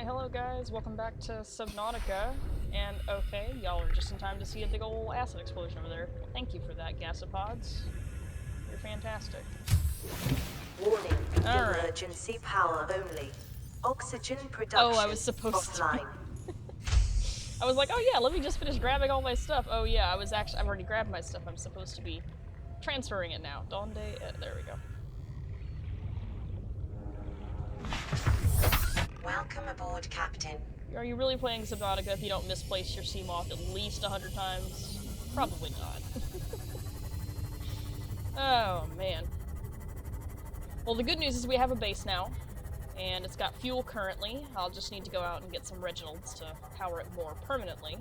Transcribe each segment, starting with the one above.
Hello guys, welcome back to Subnautica, and okay, y'all are just in time to see a big ol' acid explosion over there. Thank you for that, gasopods. You're fantastic. Warning, Alright. emergency power only. Oxygen production Oh, I was supposed to be... I was like, oh yeah, let me just finish grabbing all my stuff. Oh yeah, I've already grabbed my stuff. I'm supposed to be transferring it now. Donde? There we go. Welcome aboard, Captain. Are you really playing Subnautica if you don't misplace your Seamoth at least 100 times? Probably not. Oh, man. Well, the good news is we have a base now, and it's got fuel currently. I'll just need to go out and get some Reginalds to power it more permanently.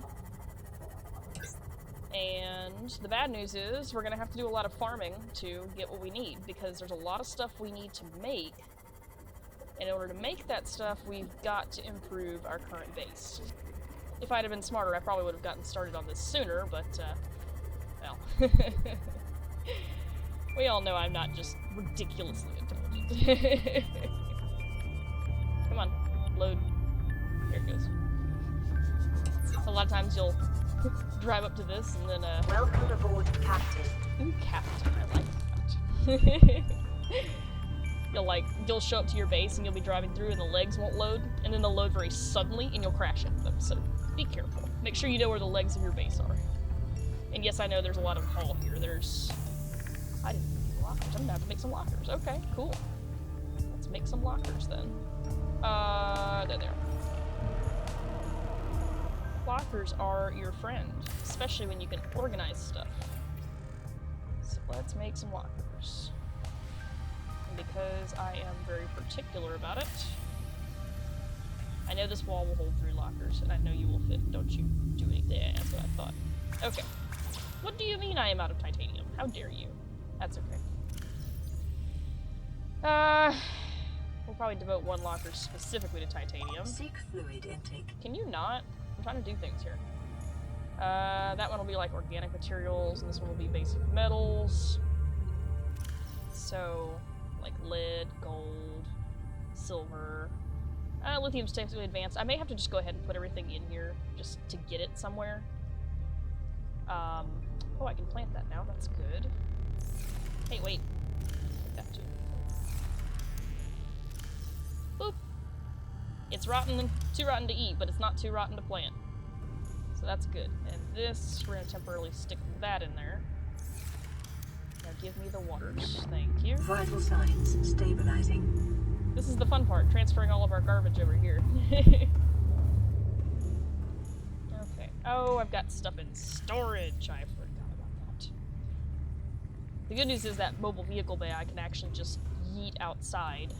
And the bad news is we're gonna have to do a lot of farming to get what we need, because there's a lot of stuff we need to make. And in order to make that stuff, we've got to improve our current base. If I'd have been smarter, I probably would have gotten started on this sooner, but, well. We all know I'm not just ridiculously intelligent. Come on, load. Here it goes. A lot of times you'll drive up to this and then, Welcome aboard, Captain. Ooh, Captain, I like that. You'll show up to your base and you'll be driving through and the legs won't load, and then they'll load very suddenly and you'll crash into them, so be careful. Make sure you know where the legs of your base are. And yes, I know there's a lot of hull here. I didn't make lockers. I'm gonna have to make some lockers. Okay, cool. Let's make some lockers then. There they are. Lockers are your friend, especially when you can organize stuff. So let's make some lockers. And because I am very particular about it, I know this wall will hold 3 lockers, and I know you will fit. Don't you do anything. Yeah, that's what I thought. Okay. What do you mean I am out of titanium? How dare you? That's okay. We'll probably devote 1 locker specifically to titanium. Seek fluid intake. Can you not? I'm trying to do things here. That one will be like organic materials, and this one will be basic metals. So, like lead, gold, silver. Lithium's technically advanced. I may have to just go ahead and put everything in here just to get it somewhere. Oh, I can plant that now. That's good. Hey, wait. That too. Boop. It's rotten, too rotten to eat, but it's not too rotten to plant. So that's good. And this, we're gonna temporarily stick that in there. Now give me the waters. Thank you. Vital signs stabilizing. This is the fun part, transferring all of our garbage over here. Okay. Oh, I've got stuff in storage. I forgot about that. The good news is that mobile vehicle bay I can actually just yeet outside.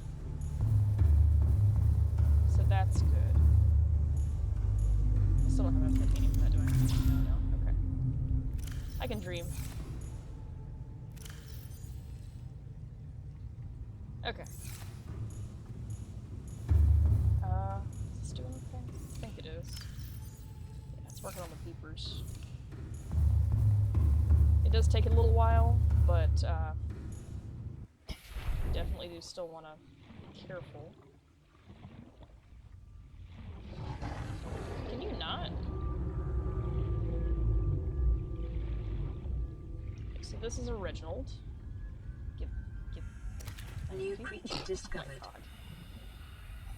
So that's good. I still don't have enough titanium for that, do I? No, okay. I can dream. Okay. Is this doing anything? I think it is. Yeah, it's working on the peepers. It does take a little while, but, definitely do still want to be careful. Can you not? Okay, so this is a Reginald. New creature discovered. Oh,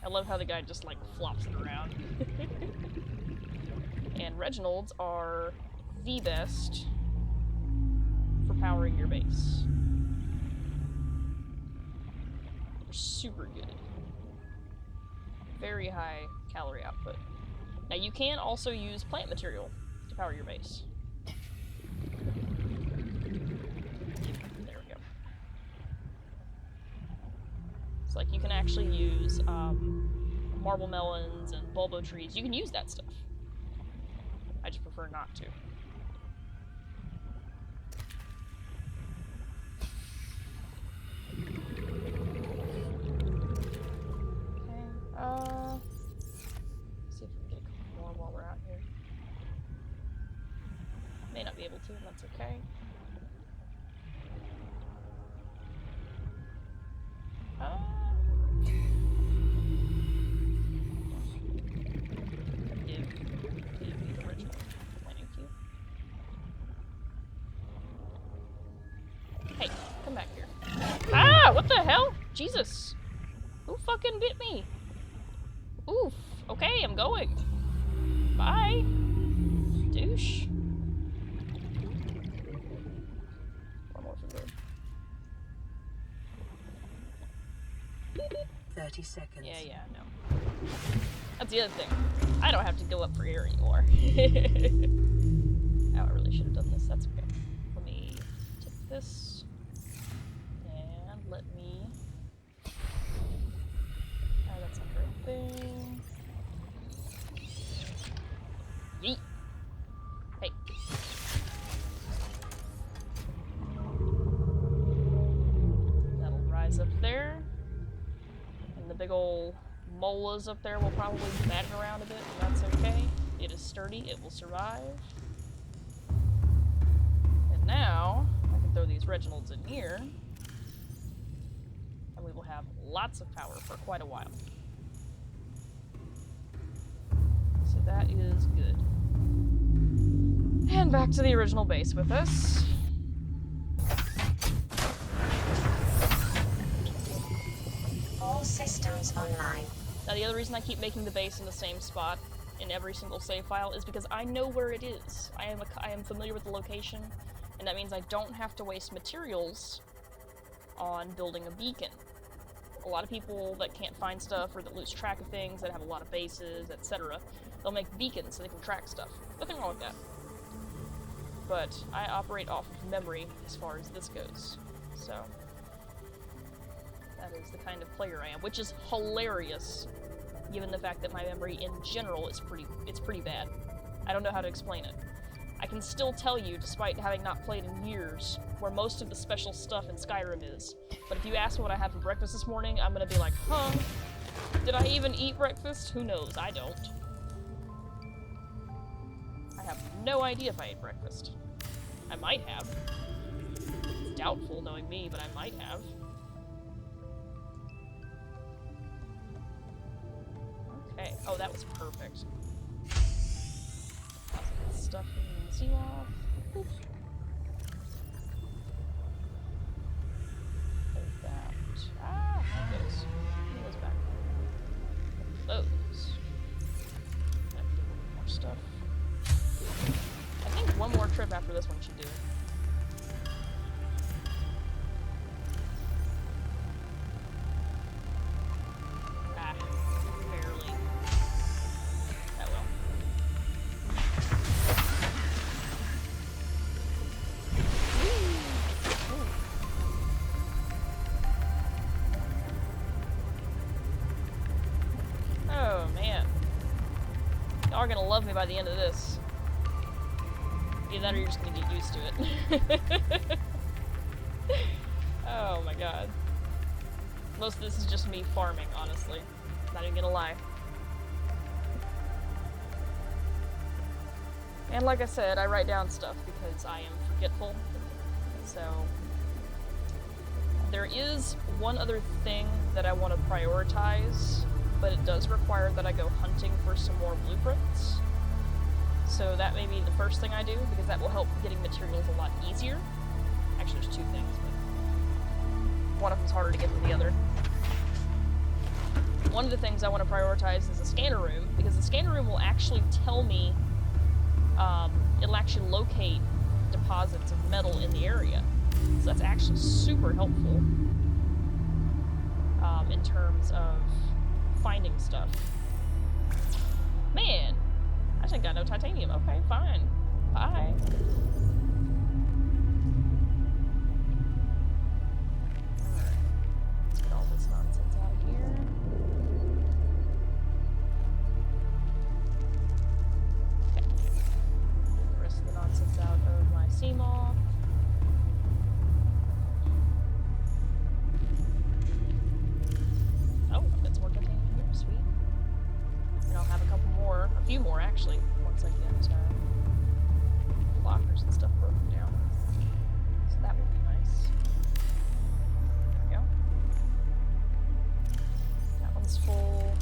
I love how the guy just like flops it around. And Reginalds are the best for powering your base. They're super good. Very high calorie output. Now you can also use plant material to power your base. There we go. So like you can actually use marble melons and bulbo trees. You can use that stuff. I just prefer not to. Okay, see if we can get a couple more while we're out here. May not be able to, and that's okay. What the hell? Jesus. Who fucking bit me? Oof. Okay, I'm going. Bye. Douche. One more for good. 30 seconds. Yeah, no. That's the other thing. I don't have to go up for air anymore. Oh, I really should have done this. That's okay. Let me take this. And let me... Oh, that's not the right thing. Yeet! Hey. That'll rise up there. And the big ol' molas up there will probably batten around a bit, and that's okay. It is sturdy, it will survive. And now, I can throw these Reginalds in here, and we will have lots of power for quite a while. So that is good. And back to the original base with us. All systems online. Now, the other reason I keep making the base in the same spot in every single save file is because I know where it is. I am familiar with the location, and that means I don't have to waste materials on building a beacon. A lot of people that can't find stuff or that lose track of things, that have a lot of bases, etc., they'll make beacons so they can track stuff. Nothing wrong with that. But I operate off of memory as far as this goes. So that is the kind of player I am, which is hilarious, given the fact that my memory in general is pretty bad. I don't know how to explain it. I can still tell you, despite having not played in years, where most of the special stuff in Skyrim is. But if you ask me what I had for breakfast this morning, I'm gonna be like, huh? Did I even eat breakfast? Who knows? I don't. I have no idea if I ate breakfast. I might have. It's doubtful, knowing me, but I might have. Okay. Oh, that was perfect. Stuff in the sea off. Oops. Hold that. Ah, there it goes. Put those back. Those. I have to do a little more stuff. I think one more trip after this one should do. Ah, barely. That will. Oh man. Y'all are gonna love me by the end of this. Either that or you're just gonna get used to it. Oh my god. Most of this is just me farming, honestly. Not even gonna lie. And like I said, I write down stuff because I am forgetful. So there is one other thing that I want to prioritize, but it does require that I go hunting for some more blueprints. So that may be the first thing I do, because that will help getting materials a lot easier. Actually, there's two things, but one of them's harder to get than the other. One of the things I want to prioritize is a scanner room, because the scanner room will actually tell me, it'll actually locate deposits of metal in the area. So that's actually super helpful in terms of finding stuff. Man, I just got no titanium. Okay, fine. Bye. Alright. Let's get all this nonsense out of here. Okay. Get the rest of the nonsense out of my CMOF. Oh, I've got some more titanium here. Sweet. And I'll have a few more actually, once I get lockers and stuff broken down. So that would be nice. There we go. That one's full.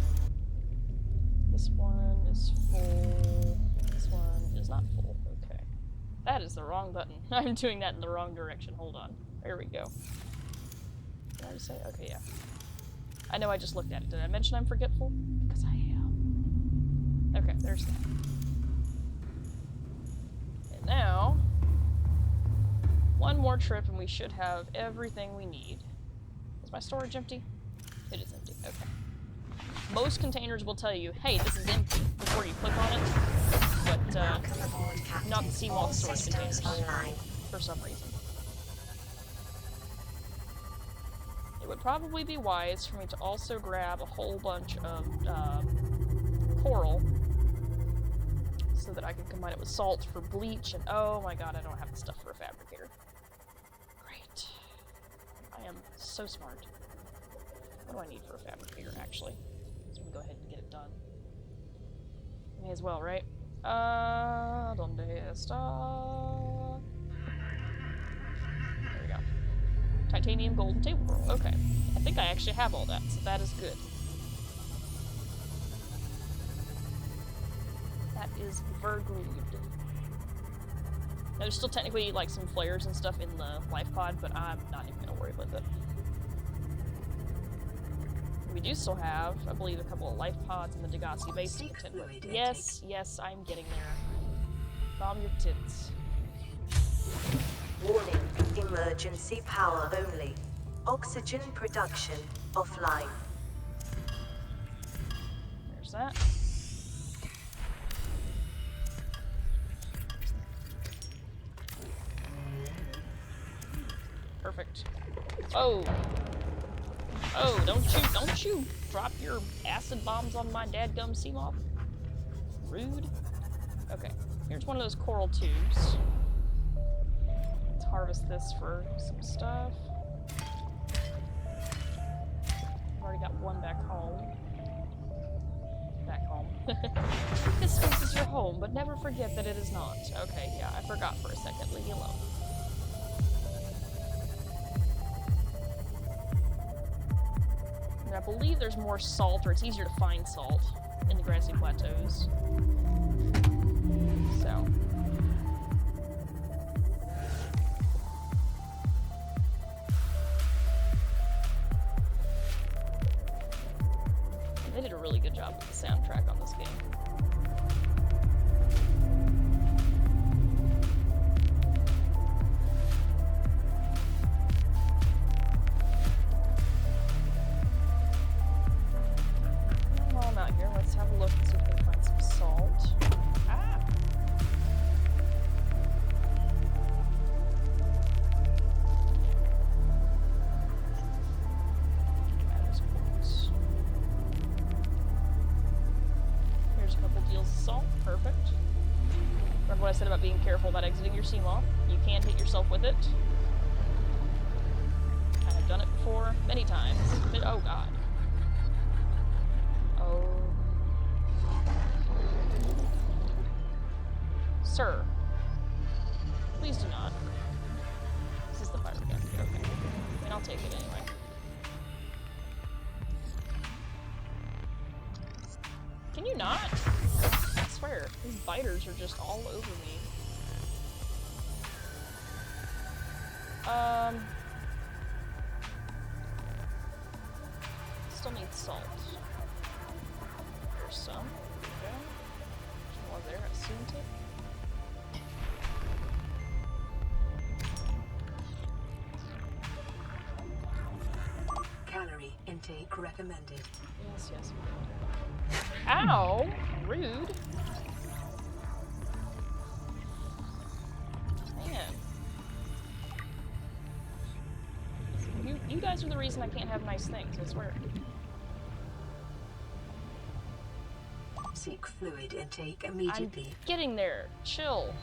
This one is full. This one is not full. Okay. That is the wrong button. I'm doing that in the wrong direction. Hold on. There we go. Did I just say? Okay, yeah. I know I just looked at it. Did I mention I'm forgetful? Because I am. Okay, there's that. And now, one more trip and we should have everything we need. Is my storage empty? It is empty. Okay. Most containers will tell you, hey, this is empty, before you click on it, but not the Seamoth storage containers, for some reason. It would probably be wise for me to also grab a whole bunch of coral, so that I can combine it with salt for bleach, and oh my god, I don't have the stuff for a fabricator. Great. I am so smart. What do I need for a fabricator, actually? So I'm gonna go ahead and get it done. May as well, right? Donde está? There we go. Titanium, gold, and table coral. Okay. I think I actually have all that, so that is good. That is very good. Now, there's still technically, like, some flares and stuff in the life pod, but I'm not even gonna worry about it. We do still have, I believe, a couple of life pods in the Degassi base to contend with. Yes, yes, I'm getting there. Bomb your tits. Warning, emergency power only. Oxygen production offline. There's that. Perfect. Oh! Oh, don't you drop your acid bombs on my dadgum Seamoth. Rude. Okay, here's one of those coral tubes. Let's harvest this for some stuff. I've already got one back home. Back home. This space is your home, but never forget that it is not. Okay, yeah, I forgot for a second. Leave me alone. I believe there's more salt, or it's easier to find salt in the grassy plateaus. So. They did a really good job with the soundtrack on this game. Let's have a look and see if we can find some salt. Ah! That is quartz. Here's a couple deals of salt. Perfect. Remember what I said about being careful about exiting your Seamoth? You can hit yourself with it. I have done it before, many times. But, oh god. Oh. Sir, please do not. This is the fire gun. Okay. I mean, I'll take it anyway. Can you not? I swear, these biters are just all over me. Still need salt. There's some. Okay. There's more there, I assumed it. Calorie intake recommended. Yes, yes. Ow! Rude. Man. You guys are the reason I can't have nice things, I swear. Seek fluid intake immediately. I'm getting there. Chill.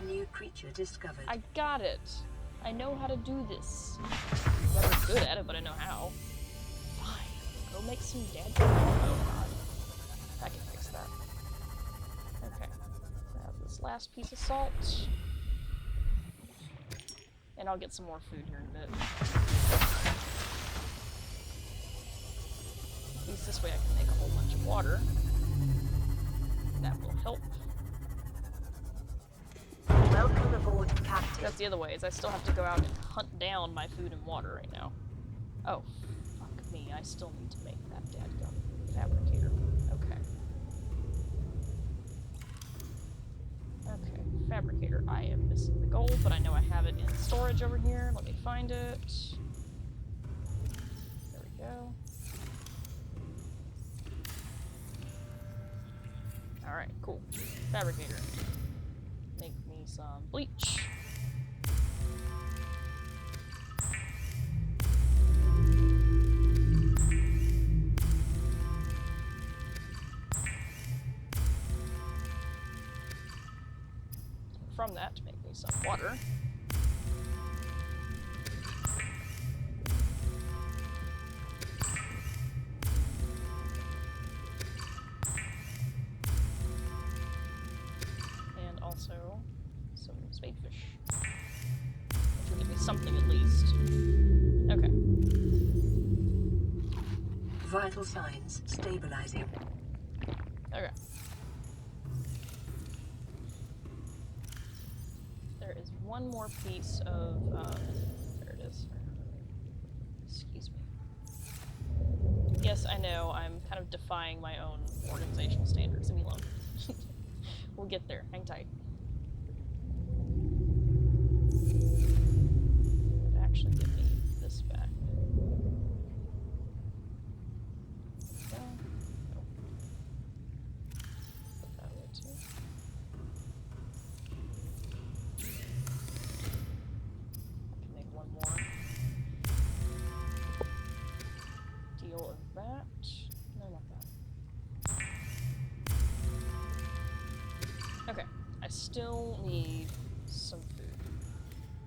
New creature discovered. I got it. I know how to do this. I'm never good at it, but I know how. Fine. Go make some dead. Oh god. I can fix that. Okay. Grab this last piece of salt. And I'll get some more food here in a bit. At least this way I can make a whole bunch of water. That will help. Welcome aboard, Captain. That's the other way, is I still have to go out and hunt down my food and water right now. Oh, fuck me. I still need to make that dadgum fabricator. Okay. Okay, fabricator. I am missing the gold, but I know I have it in storage over here. Let me find it. There we go. Alright, cool. Fabricator. Make me some bleach. From that, to make me some water. And also some spadefish. Which will give me something at least. Okay. Vital signs stabilizing. Okay. There is one more piece of, there it is. Excuse me. Yes, I know, I'm kind of defying my own organizational standards. Leave me alone. We'll get there. Hang tight. It'd actually give me this back. There we go. Nope. Put that away too. I can make one more. Deal of that. No, not that. Okay, I still need some food.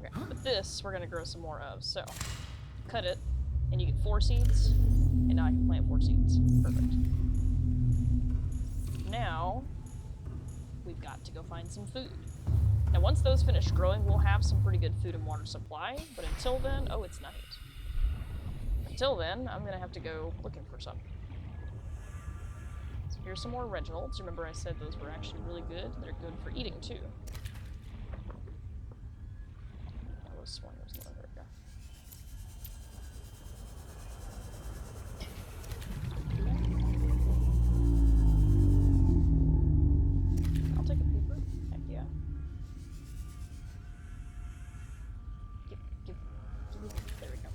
Okay, but this we're gonna grow some more of, so cut it, and you get 4 seeds, and now I can plant 4 seeds. Perfect. Now, we've got to go find some food. Now once those finish growing, we'll have some pretty good food and water supply, but until then, oh, it's night. Until then, I'm gonna have to go looking for some. So here's some more Reginalds. Remember I said those were actually really good? They're good for eating, too. I was sworn there was another. There we go. I'll take a peeper. Heck yeah. Give me. There we go.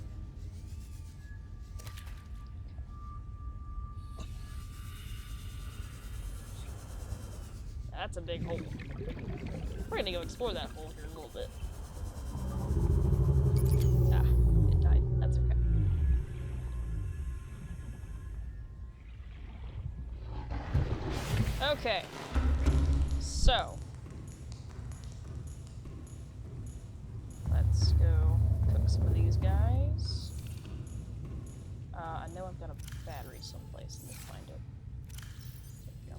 That's a big hole. We're gonna go explore that hole here in a little bit. Ah, it died. That's okay. Okay. So. Let's go cook some of these guys. I know I've got a battery someplace. Let me find it. There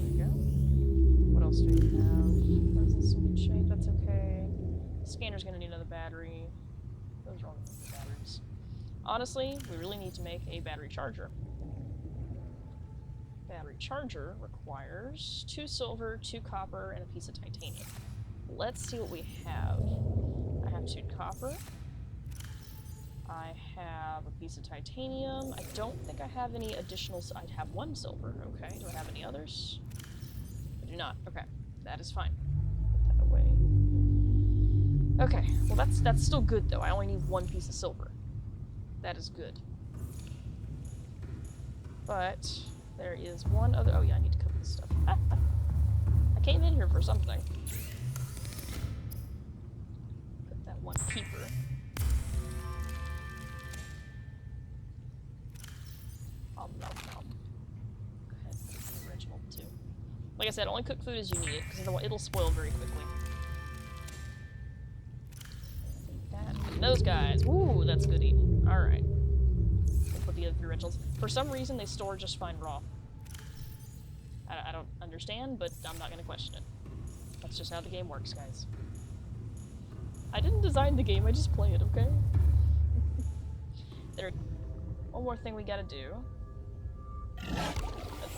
we go. What else do we have? That's in some good shape. That's okay. Scanner's gonna need another battery. What's wrong with the batteries? Honestly, we really need to make a battery charger. Battery charger requires 2 silver, 2 copper, and a piece of titanium. Let's see what we have. I have 2 copper. I have a piece of titanium. I don't think I have any additional. I'd have 1 silver. Okay. Do I have any others? I do not. Okay. That is fine. Put that away. Okay. Well, that's still good though. I only need 1 piece of silver. That is good. But there is one other. Oh yeah, I need to cook this stuff. I came in here for something. Put that 1 peeper. Nom nom nom. Go ahead and put the original too. Like I said, only cook food as you need it, because it'll spoil very quickly. That and those guys. Woo, that's good eating. Alright. We'll put the other 3 originals. For some reason, they store just fine raw. I don't understand, but I'm not going to question it. That's just how the game works, guys. I didn't design the game, I just play it, okay? There. One more thing we gotta do.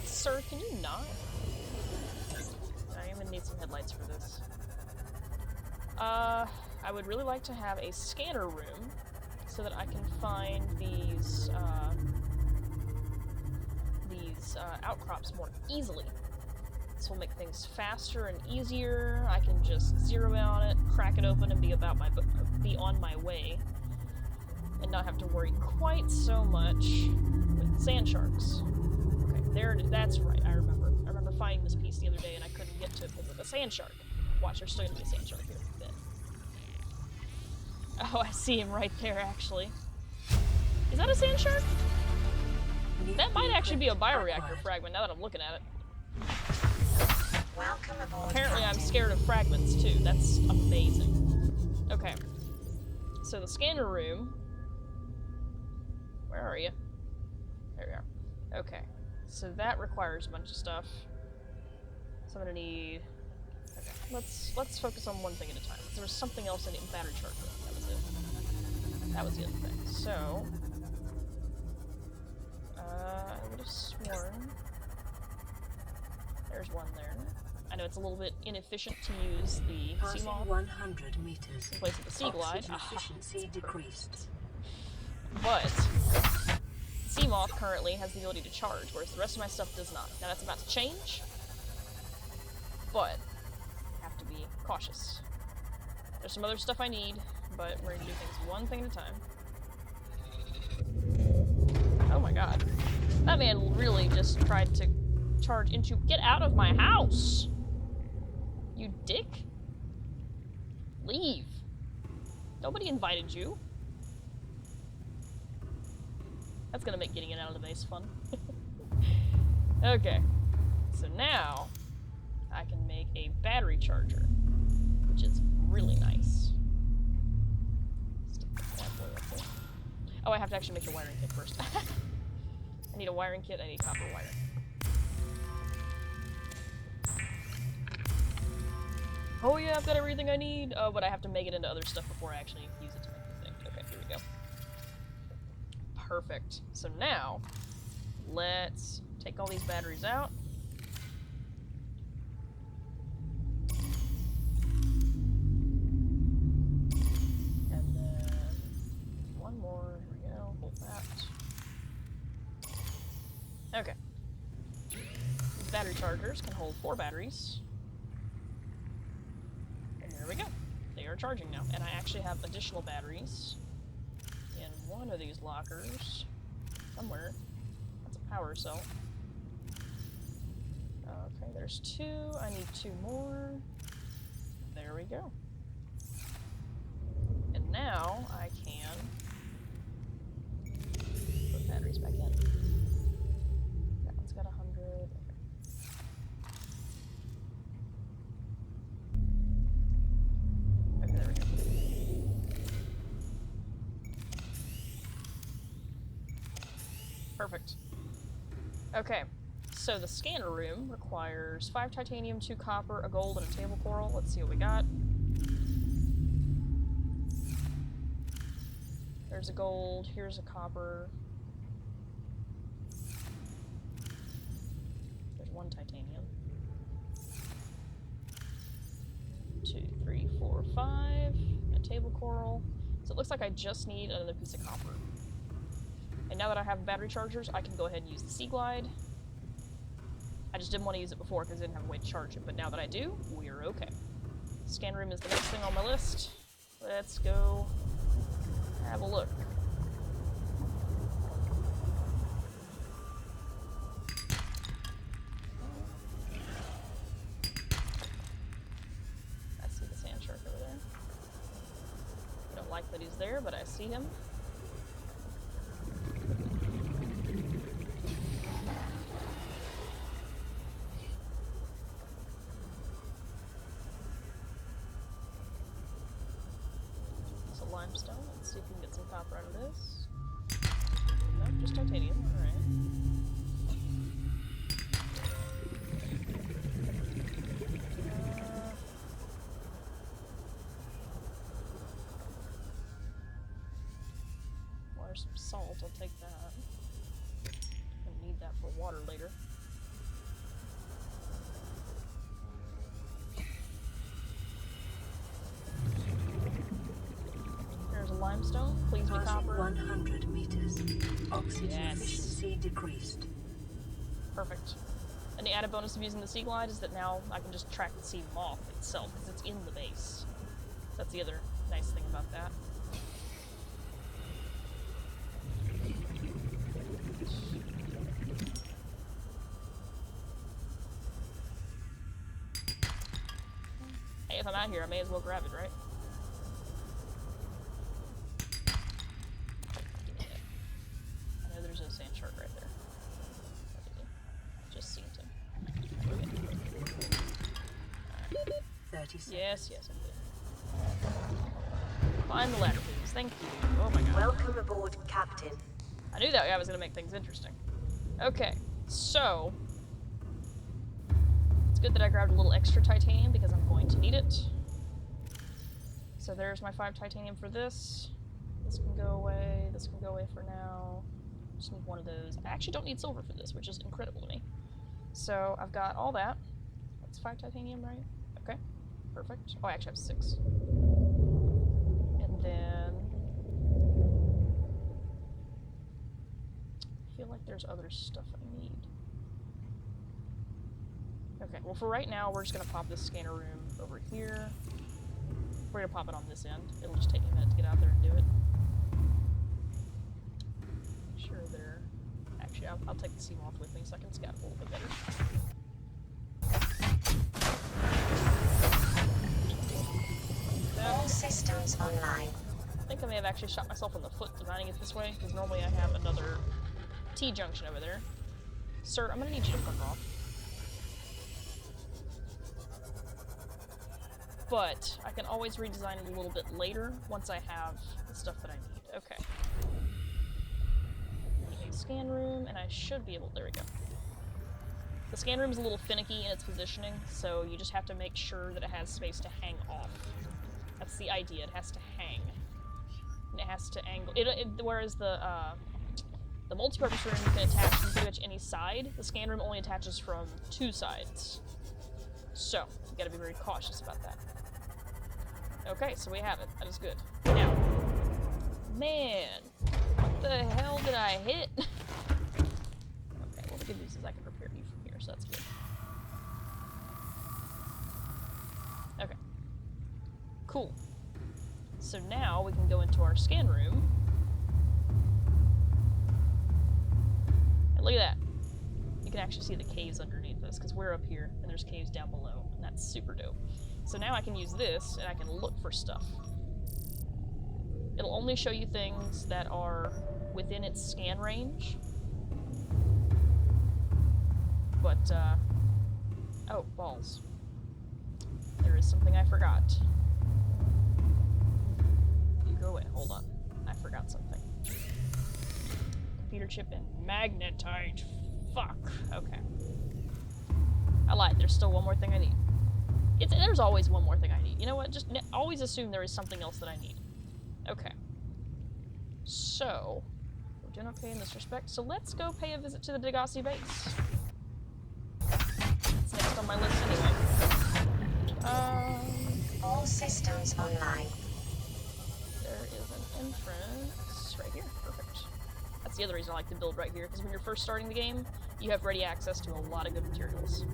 Sir, can you not? I'm gonna need some headlights for this. I would really like to have a scanner room so that I can find these outcrops more easily. This will make things faster and easier. I can just zero in on it, crack it open, and be on my way, and not have to worry quite so much with sand sharks. Okay, that's right. I remember finding this piece the other day, and I couldn't get to it because of the sand shark. Watch, there's still gonna be a sand shark here in a bit. Oh, I see him right there, actually. Is that a sand shark? That might actually be a bioreactor fragment now that I'm looking at it. Welcome aboard, Apparently I'm Captain. scared of fragments too. That's amazing. Okay. So the scanner room... Where are you? There we are. Okay. So that requires a bunch of stuff. So I'm gonna need... Okay. Let's focus on one thing at a time. There was something else I need. Battery charger. That was it. That was the other thing. So... I would have sworn... There's one there. I know it's a little bit inefficient to use the Passing Seamoth 100 meters. in place of the Sea Glide. Oxygen efficiency decreased. But Seamoth currently has the ability to charge, whereas the rest of my stuff does not. Now that's about to change, but have to be cautious. There's some other stuff I need, but we're gonna do things one thing at a time. Oh my god. That man really just tried to charge into— Get out of my house! You dick. Leave. Nobody invited you. That's gonna make getting it out of the base fun. Okay. So now, I can make a battery charger, which is really nice. Stick the bad boy up there. Oh, I have to actually make the wiring kit first. I need a wiring kit, I need copper wire. Oh yeah, I've got everything I need! Oh, but I have to make it into other stuff before I actually use it to make the thing. Okay, here we go. Perfect. So now, let's take all these batteries out. And then one more. Here we go. Hold that. Okay. These battery chargers can hold 4 batteries. And there we go. They are charging now. And I actually have additional batteries in one of these lockers. Somewhere. That's a power cell. Okay, there's 2. I need 2 more. There we go. And now I can put batteries back in. That one's got 100. Okay, there we go. Perfect. Okay, so the scanner room requires 5 titanium, 2 copper, a gold, and a table coral. Let's see what we got. There's a gold, here's a copper. There's 1 titanium. 2, 3, 4, 5. A table coral. So it looks like I just need another piece of copper. And now that I have battery chargers, I can go ahead and use the Sea Glide. I just didn't want to use it before because I didn't have a way to charge it, but now that I do, we're okay. Scan room is the next thing on my list. Let's go have a look. I see the sand shark over there. I don't like that he's there, but I see him. Limestone. Let's see if we can get some copper out of this. Nope, just titanium. Alright. There's some salt. I'll take that. Gonna need that for water later. limestone. Please be Passing copper. 100 meters. Oxygen Yes. efficiency decreased. Perfect. And the added bonus of using the sea glide is that now I can just track the sea moth itself, because it's in the base. That's the other nice thing about that. Hey, if I'm out here, I may as well grab it, right? I know there's a sand shark right there. Just seen him. Okay. 30 seconds. Yes, I'm good. Climb the ladder, please. Thank you. Oh my god. Welcome aboard, Captain. I knew that guy was going to make things interesting. Okay, so... It's good that I grabbed a little extra titanium because I'm going to need it. So there's my 5 titanium for this. This can go away. This can go away for now. Just need one of those. I actually don't need silver for this, which is incredible to me. So I've got all that. That's 5 titanium, right? Okay, perfect. Oh, I actually have 6. And then... I feel like there's other stuff I need. Okay, well for right now, we're just gonna pop this scanner room over here. We're gonna pop it on this end. It'll just take me a minute to get out there and do it. Sure, there. Actually, I'll take the sea moth with me so I can scout a little bit better. All systems online. I think I may have actually shot myself in the foot designing it this way, because normally I have another T-junction over there. Sir, I'm gonna need you to fuck off. But I can always redesign it a little bit later once I have the stuff that I need. Okay. Scan room, and I should be able... There we go. The scan room is a little finicky in its positioning, so you just have to make sure that it has space to hang off. That's the idea. It has to hang. And it has to angle... whereas the multi-purpose room you can attach from pretty much any side, the scan room only attaches from 2 sides. So, you gotta be very cautious about that. Okay, so we have it. That is good. Now, man, what the hell did I hit? Okay, well the good news is I can repair you from here, so that's good. Okay. Cool. So now we can go into our scan room. And look at that. You can actually see the caves underneath us, because we're up here, and there's caves down below, and that's super dope. So now I can use this, and I can look for stuff. It'll only show you things that are within its scan range. But, oh, balls. There is something I forgot. You go away, hold on. I forgot something. Computer chip and magnetite. Fuck. Okay. I lied. There's still one more thing I need. There's always one more thing I need. You know what? Just always assume there is something else that I need. Okay. So, we're doing okay in this respect. So let's go pay a visit to the Degassi base. It's next on my list anyway. All systems online. There is an entrance right here. Perfect. That's the other reason I like to build right here, because when you're first starting the game, you have ready access to a lot of good materials.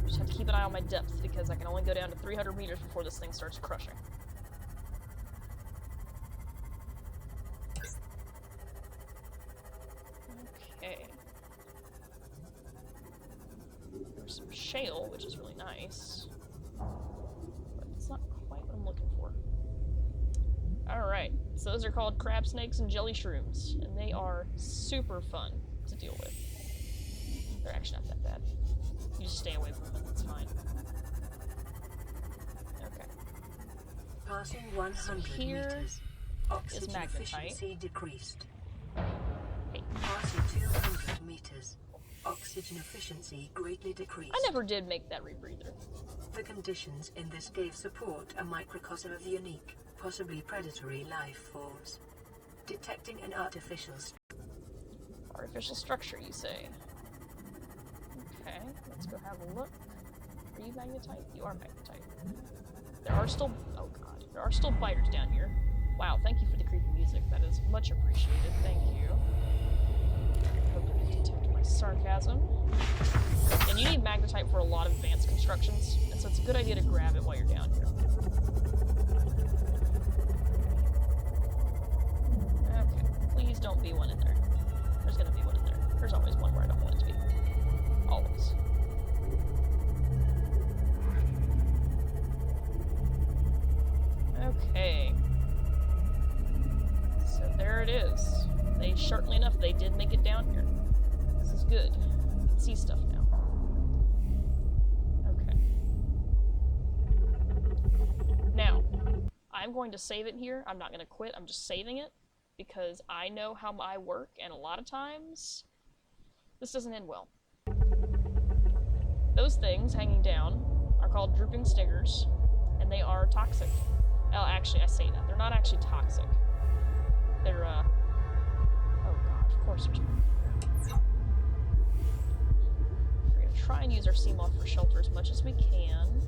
Just have to keep an eye on my depth, because I can only go down to 300 meters before this thing starts crushing. Okay. There's some shale, which is really nice. But it's not quite what I'm looking for. Alright, so those are called crab snakes and jelly shrooms, and they are super fun to deal with. They're actually not that bad. You just stay away from them, it's fine. Okay. Passing 100 Here meters. Oxygen magnetite. efficiency decreased. Hey. Passing 200 meters. Oxygen efficiency greatly decreased. I never did make that rebreather. The conditions in this cave support a microcosm of unique, possibly predatory life forms. Detecting an Artificial structure, you say? Okay, let's go have a look. Are you magnetite? You are magnetite. There are still... Oh god. There are still biters down here. Wow, thank you for the creepy music. That is much appreciated. Thank you. I hope you detect my sarcasm. And you need magnetite for a lot of advanced constructions, and so it's a good idea to grab it while you're down here. Okay, please don't be one in there. There's gonna be one in there. There's always one where I don't want it to be. Always. Okay. So there it is. Certainly enough, they did make it down here. This is good. I can see stuff now. Okay. Now, I'm going to save it here. I'm not going to quit. I'm just saving it because I know how I work, and a lot of times this doesn't end well. Those things hanging down are called drooping stingers, and they are toxic. Well, actually, I say that. They're not actually toxic. They're, oh god, of course there's one. We're gonna try and use our sea moth for shelter as much as we can.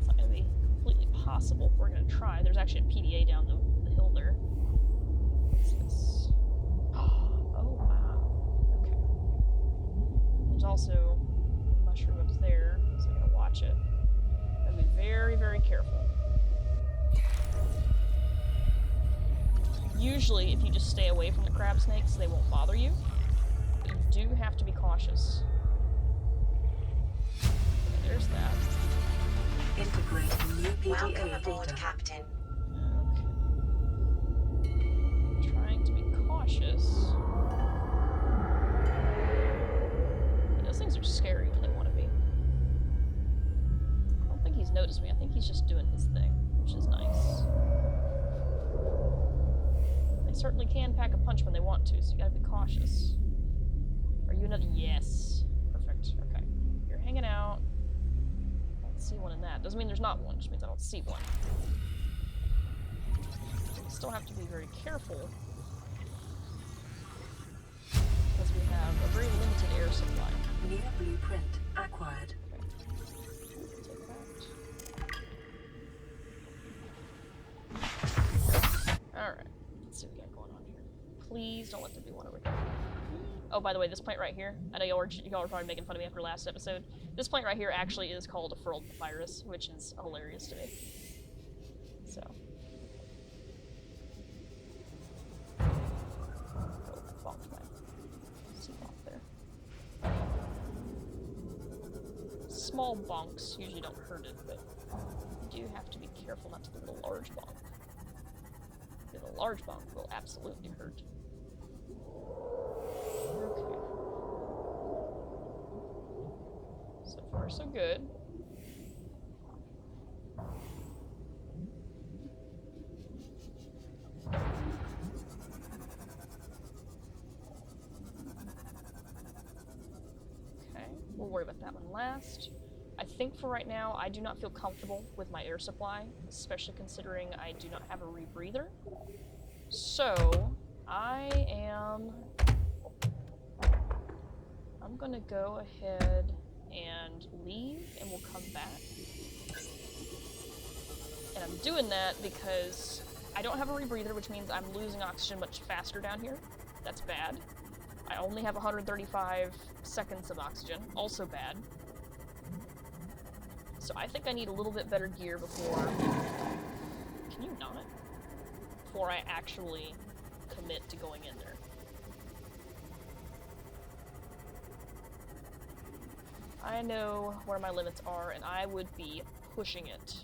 It's not gonna be completely possible, but we're gonna try. There's actually a PDA down the hill there. What's this? Oh, wow. Okay. There's also a mushroom up there, so I'm gonna watch it. Gotta be very, very careful. Usually, if you just stay away from the crab snakes, they won't bother you. But you do have to be cautious. Okay, there's that. Integrating new PDA Welcome aboard, data. Captain. Okay. Trying to be cautious. Yeah, those things are scary when they want to be. I don't think he's noticed me. I think he's just doing his thing, which is nice. They certainly can pack a punch when they want to, so you gotta be cautious. Are you another? Yes. Perfect. Okay. You're hanging out. I don't see one in that. Doesn't mean there's not one, just means I don't see one. We still have to be very careful. Because we have a very limited air supply. New blueprint acquired. Okay. Take that. Alright. Let's see what we got going on here. Please don't let there be one over here. Oh, by the way, this plant right here, I know y'all were probably making fun of me after last episode. This plant right here actually is called a furled papyrus, which is hilarious to me. So. Oh, that bonked my sea moth there. Small bonks usually don't hurt it, but you do have to be careful not to hit a large bonk. A large bonk will absolutely hurt. Okay. So far, so good. Okay, we'll worry about that one last. I think for right now, I do not feel comfortable with my air supply, especially considering I do not have a rebreather. So, I'm gonna go ahead and leave, and we'll come back. And I'm doing that because I don't have a rebreather, which means I'm losing oxygen much faster down here. That's bad. I only have 135 seconds of oxygen, also bad. So I think I need a little bit better gear before... Can you not? Before I actually commit to going in there. I know where my limits are, and I would be pushing it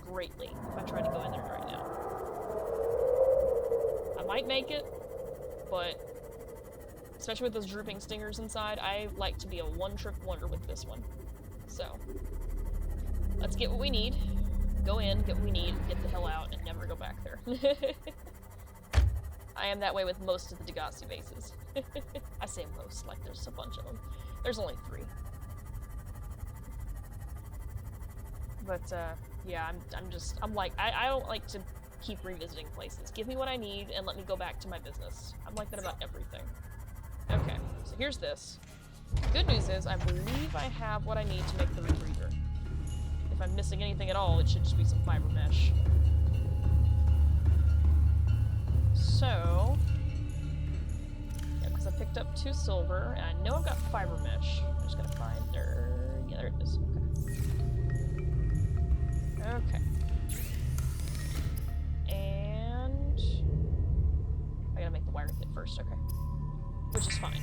greatly if I tried to go in there right now. I might make it, but especially with those drooping stingers inside, I like to be a one-trick wonder with this one. So, let's get what we need, go in, get what we need, get the hell out, and never go back there. I am that way with most of the Degassi bases. I say most, like there's a bunch of them. There's only 3. But, yeah, I'm like, I don't like to keep revisiting places. Give me what I need and let me go back to my business. I'm like that about everything. Okay, so here's this. Good news is, I believe I have what I need to make the rebreather. If I'm missing anything at all, it should just be some fiber mesh. so... Yeah, because I picked up 2 silver, and I know I've got fiber mesh. I just gotta find there. Yeah, there it is. Okay. Okay. And... I gotta make the wire kit first, okay. Which is fine.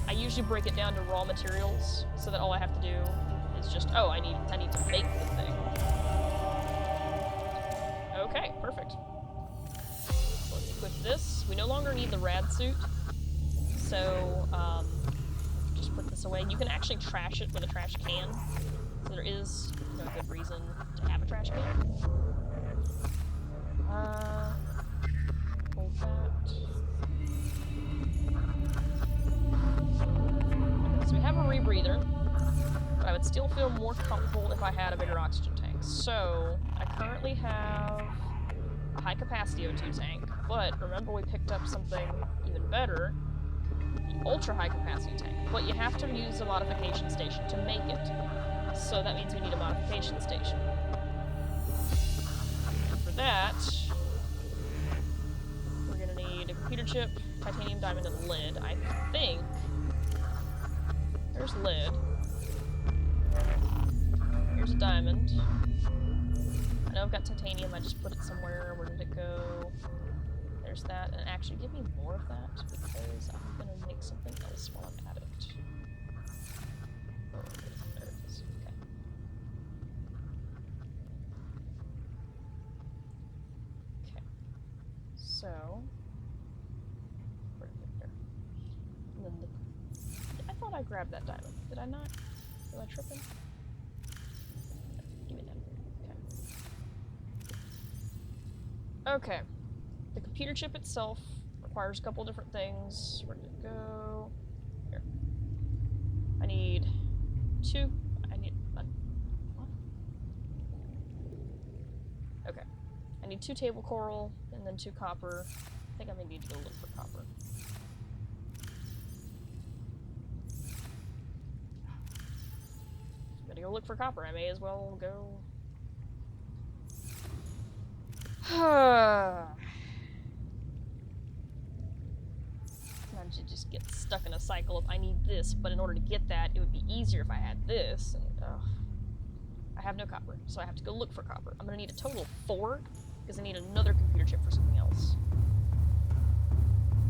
I usually break it down to raw materials, so that all I have to do is just... Oh, I need to make the thing. Okay, perfect. Let's equip this. We no longer need the rad suit, so just put this away. You can actually trash it with a trash can, so there is no good reason to have a trash can. Hold that. Okay, so we have a rebreather, but I would still feel more comfortable if I had a bigger oxygen tank. So I currently have a high capacity O2 tank, but remember we picked up something even better, the ultra high capacity tank. But you have to use a modification station to make it. So that means we need a modification station. And for that, we're gonna need a computer chip, titanium, diamond, and lead. I think there's lead. Here's a diamond. I know I've got titanium, I just put it somewhere. Where did it go? There's that. And actually, give me more of that, because I'm gonna make something else while I'm at it. Oh, there it is. Okay. Okay. So... where did it go? And then I thought I grabbed that diamond. Did I not? Am I tripping? Give me that. Okay. Okay. The computer chip itself requires a couple different things. Where did it go? Here. I need 2. I need... what? Okay. I need 2 table coral, and then 2 copper. I think I may need to go look for copper. I'm gonna go look for copper. I may as well go... Sometimes you just get stuck in a cycle of I need this, but in order to get that, it would be easier if I had this, and I have no copper, so I have to go look for copper. I'm gonna need a total of 4, because I need another computer chip for something else.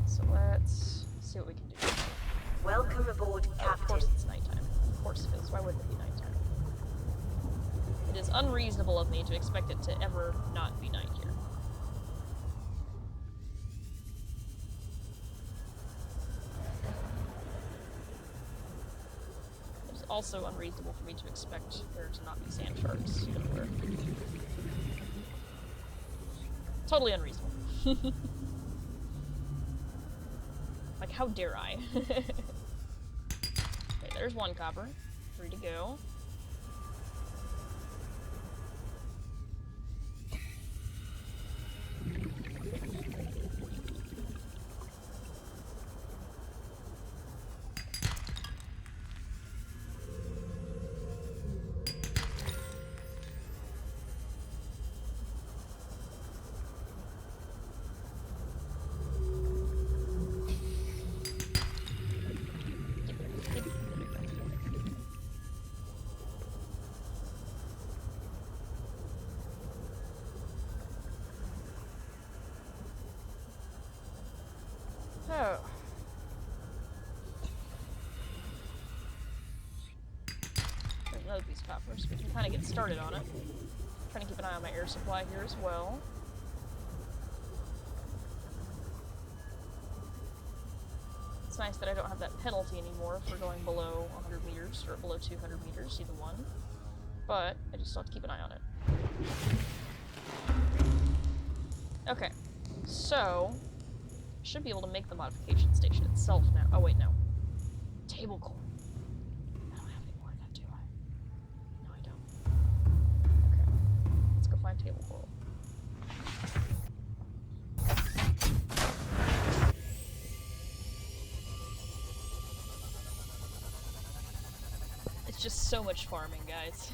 So let's see what we can do. Welcome aboard, Oh, of course Captain. it's nighttime. Of course it is. Why wouldn't it be nighttime? It is unreasonable of me to expect it to ever not be night here. It's also unreasonable for me to expect there to not be sand sharks everywhere. Totally unreasonable. Like, how dare I? Okay, there's 1 copper. 3 to go. Oh. There's another piece of copper, so we can kind of get started on it. Trying to keep an eye on my air supply here as well. It's nice that I don't have that penalty anymore for going below 100 meters, or below 200 meters, either one. But I just still have to keep an eye on it. Okay, so... should be able to make the modification station itself now. Oh wait, no. Table coral. I don't have any more of that, do I? No, I don't. Okay. Let's go find table coral. It's just so much farming, guys.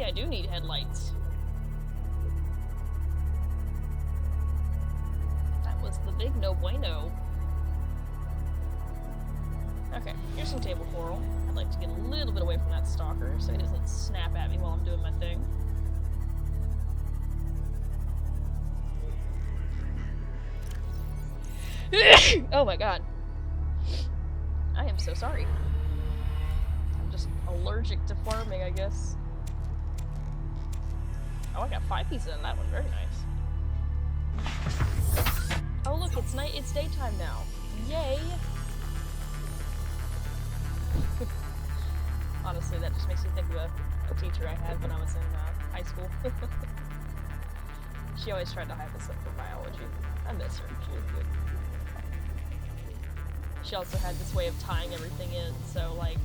I do need headlights. That was the big no bueno. Okay, here's some table coral. I'd like to get a little bit away from that stalker so he doesn't snap at me while I'm doing my thing. Oh my god. I am so sorry. I'm just allergic to farming, I guess. Oh, I got 5 pieces on that one. Very nice. Oh look, it's daytime now. Yay! Honestly, that just makes me think of a teacher I had when I was in high school. She always tried to hype us up for biology. I miss her. She was good. She also had this way of tying everything in, so like,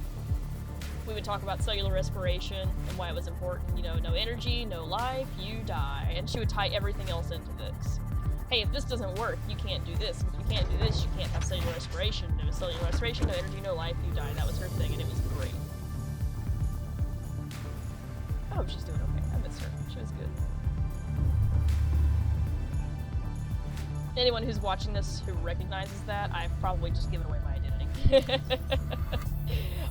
we would talk about cellular respiration and why it was important, you know, no energy, no life, you die. And she would tie everything else into this. Hey, if this doesn't work, you can't do this. If you can't do this, you can't have cellular respiration. No cellular respiration, no energy, no life, you die. That was her thing, and it was great. I hope she's doing okay. I miss her. She was good. Anyone who's watching this who recognizes that, I've probably just given away my identity.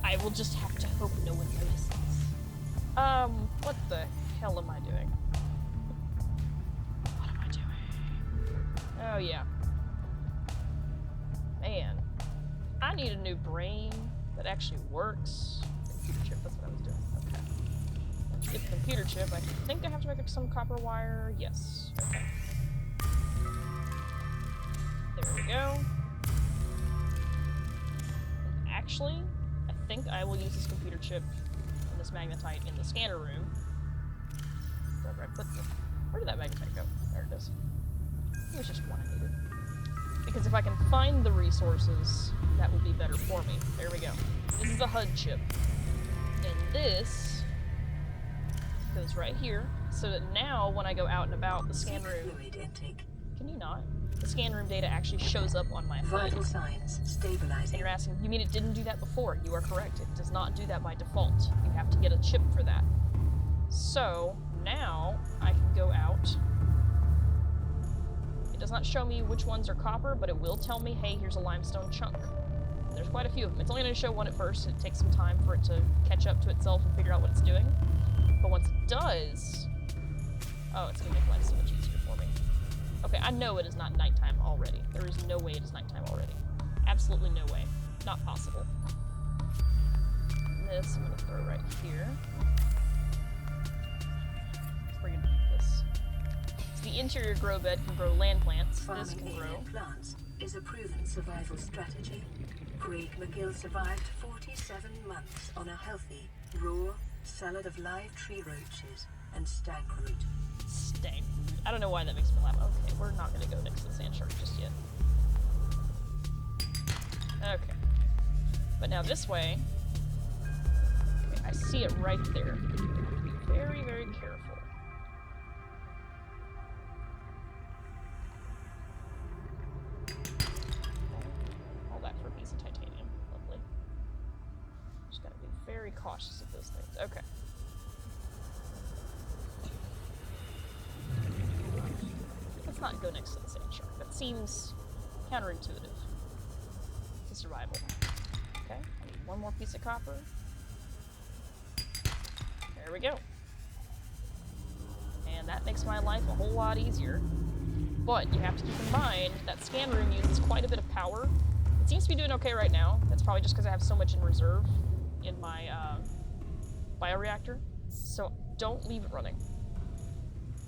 I will just have to hope no one notices. What the hell am I doing? What am I doing? Oh yeah. Man. I need a new brain that actually works. Computer chip, that's what I was doing. Okay. Let's get the computer chip. I think I have to make up some copper wire. Yes. Okay. There we go. And actually, I think I will use this computer chip and this magnetite in the scanner room. Wherever I put them. Where did that magnetite go? There it is. It was just one I needed. Because if I can find the resources, that will be better for me. There we go. This is a HUD chip. And this goes right here, so that now when I go out and about the scan room... Can you not? The scan room data actually shows up on my HUD. Vital signs stabilizing. And you're asking, you mean it didn't do that before? You are correct. It does not do that by default. You have to get a chip for that. So, now I can go out. It does not show me which ones are copper, but it will tell me, hey, here's a limestone chunk. There's quite a few of them. It's only going to show one at first. It takes some time for it to catch up to itself and figure out what it's doing. But once it does... Oh, it's going to make life so much easier for me. Okay, I know it is not nighttime already. There is no way it is nighttime already. Absolutely no way. Not possible. And this I'm going to throw right here. We're going to keep this. So the interior grow bed can grow land plants. This can grow. Plants is a proven survival strategy. Craig McGill survived 47 months on a healthy, raw salad of live tree roaches and stank root. Stank root. I don't know why that makes me laugh. Okay, we're not going to go next to the sand shark just yet. Okay. But now this way... Okay, I see it right there. Be very, very careful. All that for a piece of titanium. Lovely. Just gotta be very cautious of those things. Okay. Let's not go next to the sand shark. That seems counterintuitive to survival. Okay, I need one more piece of copper. There we go. And that makes my life a whole lot easier. But you have to keep in mind that scan room uses quite a bit of power. It seems to be doing okay right now. That's probably just because I have so much in reserve in my bioreactor. So don't leave it running.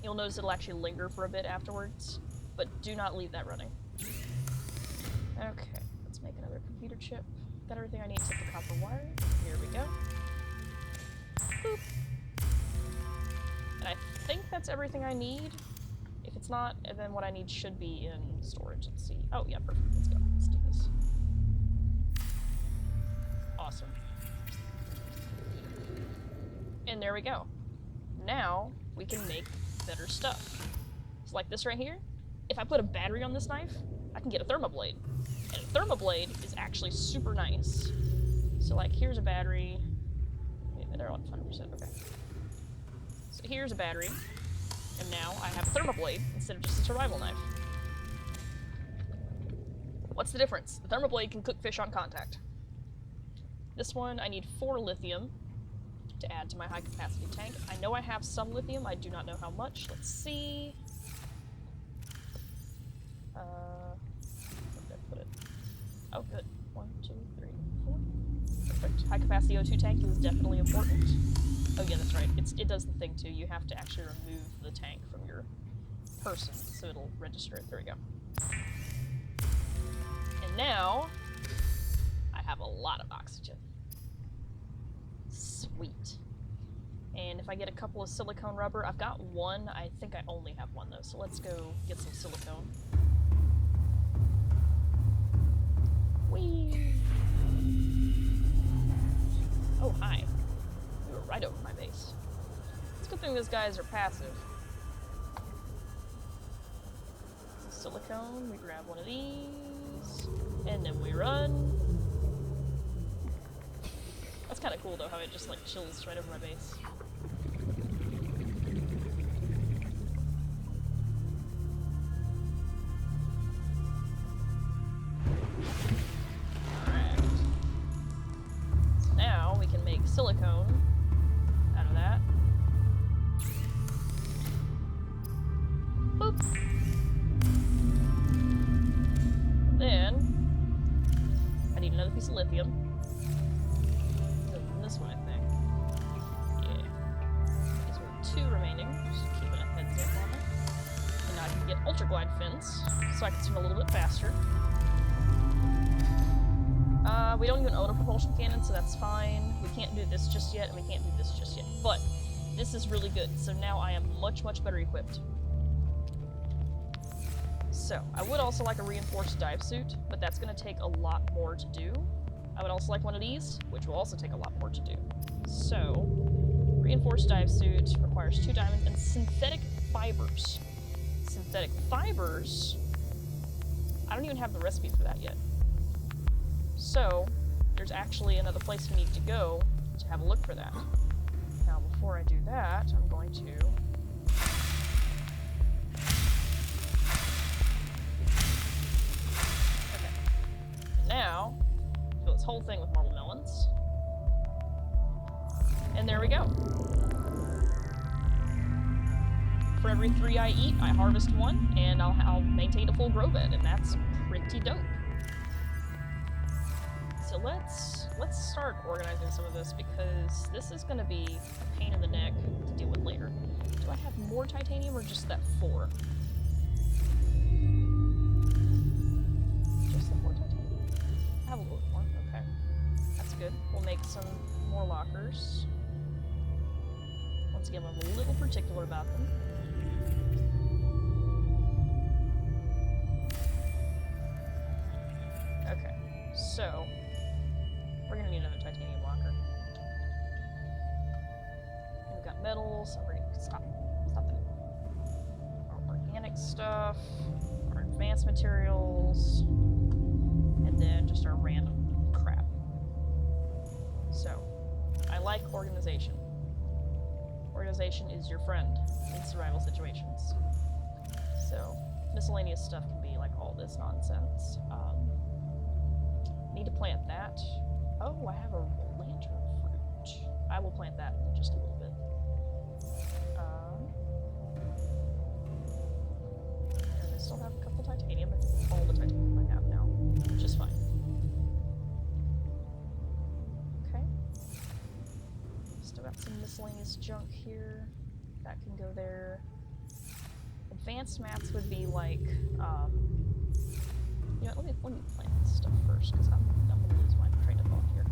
You'll notice it'll actually linger for a bit afterwards, but do not leave that running. Okay, let's make another computer chip. Got everything I need except the copper wire. Here we go. Boop. And I think that's everything I need. If it's not, then what I need should be in storage. Let's see. Oh, yeah, perfect. Let's go. Let's do this. Awesome. And there we go. Now, we can make better stuff. So like this right here, if I put a battery on this knife, I can get a thermoblade. And a thermoblade is actually super nice. So like, here's a battery. Wait, they're on 100%, okay. So here's a battery, and now I have a thermoblade instead of just a survival knife. What's the difference? The thermoblade can cook fish on contact. This one, I need 4 lithium to add to my high capacity tank. I know I have some lithium, I do not know how much. Let's see. Where did I put it? Oh, good. 1, 2, 3, 4. Perfect. High capacity O2 tank is definitely important. Oh yeah, that's right. It does the thing too. You have to actually remove the tank from your person, so it'll register it. There we go. And now, I have a lot of oxygen. Sweet. And if I get a couple of silicone rubber, I've got 1. I think I only have 1 though, so let's go get some silicone. Whee! Oh, hi. You were right over my base. It's a good thing those guys are passive. Silicone, we grab one of these, and then we run. That's kind of cool though, how it just like chills right over my base. Alright. So now we can make silicone out of that. Boop. Then I need another piece of lithium. And this one, I think. Yeah. These are 2 remaining. Just keeping a heads up on it. And now I can get ultra glide fins, so I can swim a little bit faster. We don't even own a propulsion cannon, so that's fine. We can't do this just yet, and we can't do this just yet. But this is really good, so now I am much, much better equipped. So, I would also like a reinforced dive suit, but that's going to take a lot more to do. I would also like one of these, which will also take a lot more to do. So, reinforced dive suit requires 2 diamonds and synthetic fibers. Synthetic fibers? I don't even have the recipe for that yet. So, there's actually another place we need to go to have a look for that. Now, before I do that, I'm going to... Now, fill this whole thing with marble melons. And there we go. For every 3 I eat, I harvest 1, and I'll maintain a full grow bed, and that's pretty dope. So let's start organizing some of this, because this is going to be a pain in the neck to deal with later. Do I have more titanium, or just that 4? Just that 4 titanium? I have a little bit more, okay. That's good. We'll make some more lockers. Once again, I'm a little particular about them. Okay, so we're gonna need another titanium locker. And we've got metals. I'm ready. Stop that. Our organic stuff, our advanced materials, and then just our random crap. So, I like organization. Organization is your friend in survival situations. So, miscellaneous stuff can be like all this nonsense. Need to plant that. Oh, I have a lantern fruit. I will plant that in just a little bit. And I still have a couple titanium. I think all the titanium I have now, which is fine. Okay. Still got some miscellaneous junk here. That can go there. Advanced mats would be like, you know, let me plant this stuff first, because I'm gonna lose my train of thought here.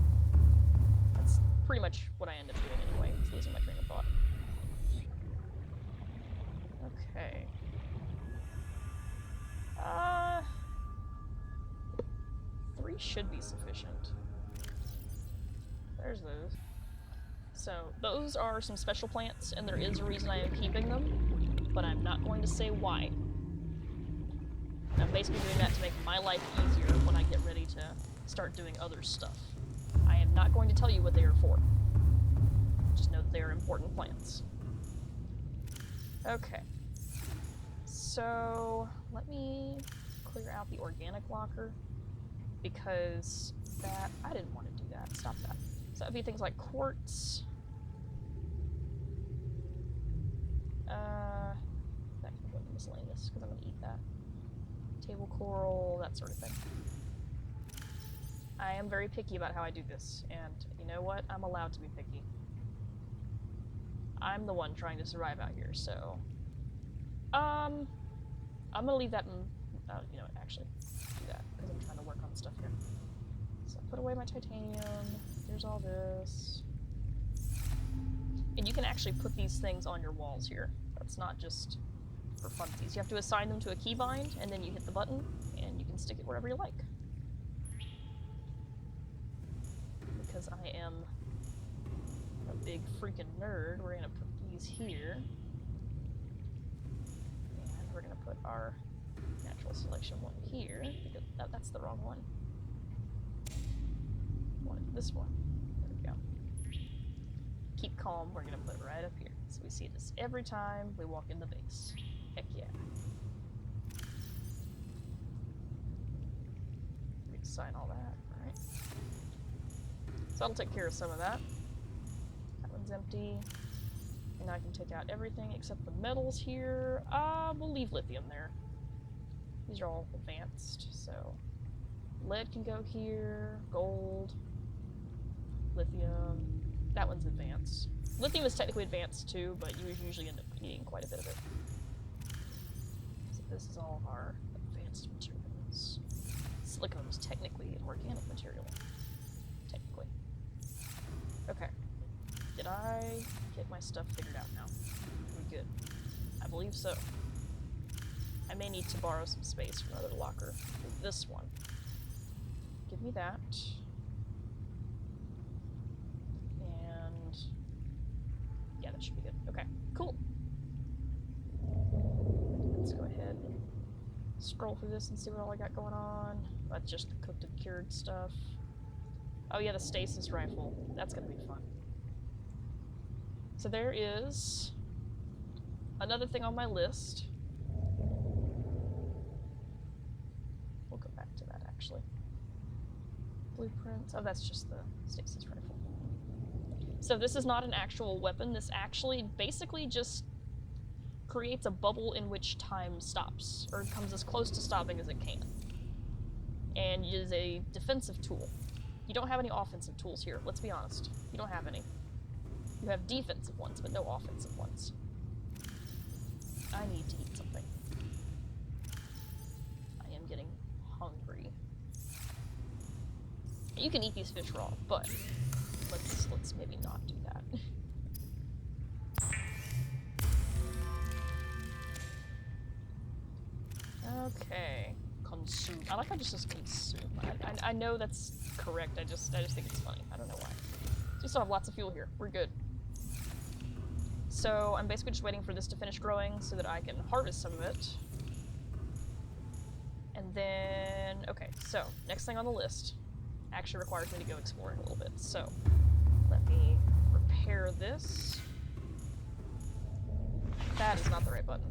That's pretty much what I end up doing anyway, is losing my train of thought. Okay. 3 should be sufficient. There's those. So, those are some special plants, and there is a reason I am keeping them, but I'm not going to say why. I'm basically doing that to make my life easier when I get ready to start doing other stuff. I am not going to tell you what they are for. Just know that they are important plants. Okay. So, let me clear out the organic locker, because that... I didn't want to do that. Stop that. So that would be things like quartz. That can go into miscellaneous, because I'm going to eat that. Table coral, that sort of thing. I am very picky about how I do this, and you know what? I'm allowed to be picky. I'm the one trying to survive out here, so... I'm gonna leave that in... you know what, actually, do that, because I'm trying to work on stuff here. So put away my titanium, here's all this. And you can actually put these things on your walls here. That's not just for funsies. You have to assign them to a keybind, and then you hit the button, and you can stick it wherever you like. Because I am a big freaking nerd, we're gonna put these here. And we're gonna put our natural selection one here, because that's the wrong one. I wanted this one. There we go. Keep calm, we're gonna put it right up here. So we see this every time we walk in the base. Heck yeah. We assign all that, alright. So that'll take care of some of that. That one's empty. And now I can take out everything except the metals here. We'll leave lithium there. These are all advanced, so... Lead can go here, gold, lithium. That one's advanced. Lithium is technically advanced too, but you usually end up needing quite a bit of it. So this is all of our advanced materials. Silicone is technically an organic material. Technically. Okay. Did I get my stuff figured out now? We're good. I believe so. I may need to borrow some space from another locker. This one. Give me that. And... yeah, that should be good. Okay, cool. Let's go ahead and scroll through this and see what all I got going on. That's just the cooked and cured stuff. Oh yeah, the stasis rifle. That's gonna be fun. So there is another thing on my list. We'll go back to that, actually. Blueprints. Oh, that's just the stasis rifle. So this is not an actual weapon. This actually basically just creates a bubble in which time stops, or comes as close to stopping as it can. And it is a defensive tool. You don't have any offensive tools here, let's be honest. You don't have any. You have defensive ones, but no offensive ones. I need to eat something. I am getting hungry. You can eat these fish raw, but let's maybe not do that. Okay. Consume. I like how it just says consume. I know that's correct, I just think it's funny. I don't know why. We still have lots of fuel here. We're good. So I'm basically just waiting for this to finish growing so that I can harvest some of it. And then, okay, so next thing on the list actually requires me to go exploring a little bit. So let me repair this. That is not the right button.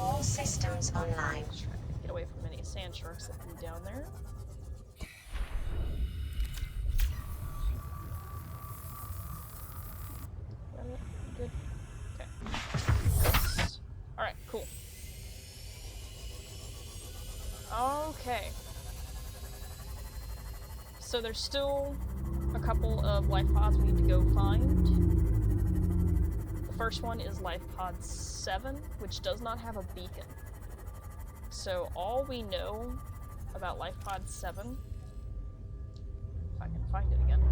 All systems online. Just trying to get away from any sand sharks that can be down there. Good. Okay. Alright, cool. Okay. So there's still a couple of life pods we need to go find. The first one is life pod 7, which does not have a beacon. So all we know about life pod 7, if I can find it again,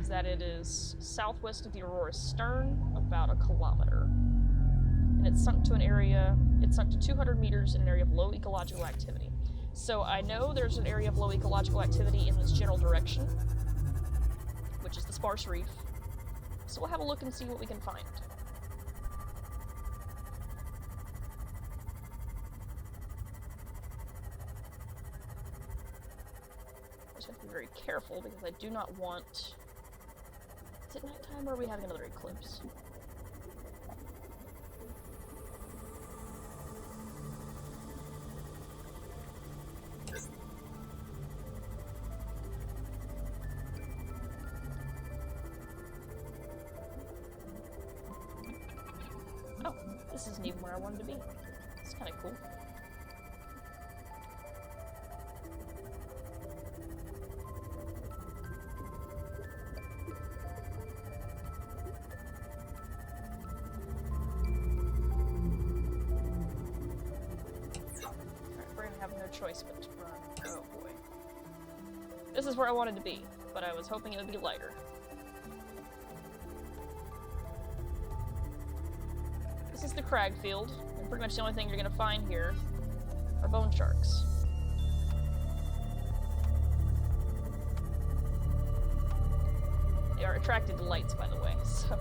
is that it is southwest of the Aurora's stern, about 1 kilometer. And it's sunk to an area, it's sunk to 200 meters in an area of low ecological activity. So I know there's an area of low ecological activity in this general direction, which is the sparse reef. So we'll have a look and see what we can find. So I have to be very careful because I do not want... Is it nighttime or are we having another eclipse? Oh, this isn't even where I wanted to be. It's kind of cool. Choice but to run. Oh boy. This is where I wanted to be, but I was hoping it would be lighter. This is the crag field, and pretty much the only thing you're gonna find here are bone sharks. They are attracted to lights, by the way, so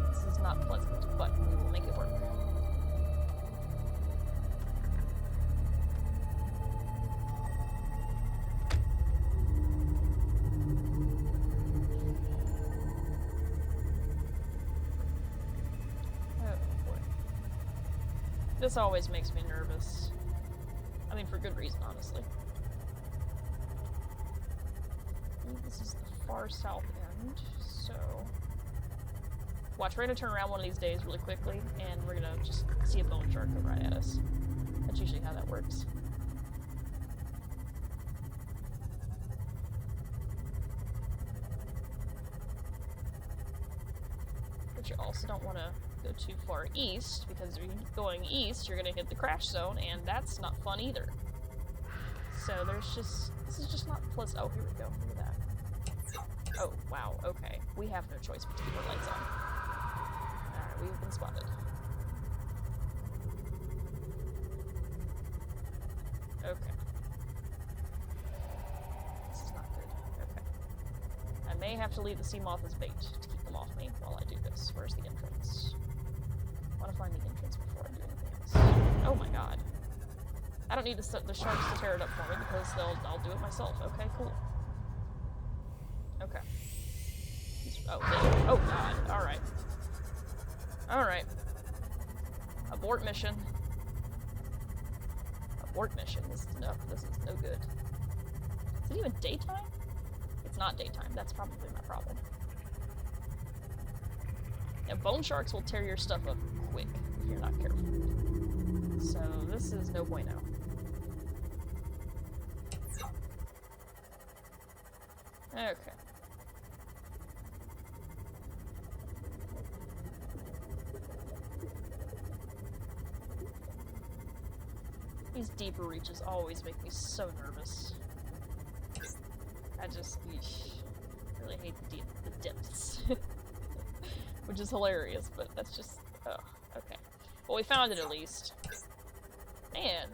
this is not pleasant, but we will make it work. This always makes me nervous. I mean, for good reason, honestly. I think this is the far south end, so... Watch, we're gonna turn around one of these days really quickly, and we're gonna just see a bone shark come right at us. That's usually how that works. But you also don't want to go too far east, because if you're going east, you're going to hit the crash zone, and that's not fun either. So there's just... This is just not pleasant. Oh, here we go. Look at that. Oh, wow. Okay. We have no choice but to keep our lights on. Alright, we've been spotted. Okay. This is not good. Okay. I may have to leave the sea moth as bait to keep them off me while I do this. Where's the entrance? I want to find the entrance before I do anything else. Oh my god. I don't need the sharks to tear it up for me because I'll do it myself. Okay, cool. Okay. Oh god. Alright. Alright. Abort mission. Abort mission. This is no good. Is it even daytime? It's not daytime. That's probably my problem. Yeah, bone sharks will tear your stuff up quick if you're not careful. So this is no bueno. Okay. These deeper reaches always make me so nervous. I just really hate the depths. Which is hilarious, but that's just... Oh, okay. Well, we found it at least. Man.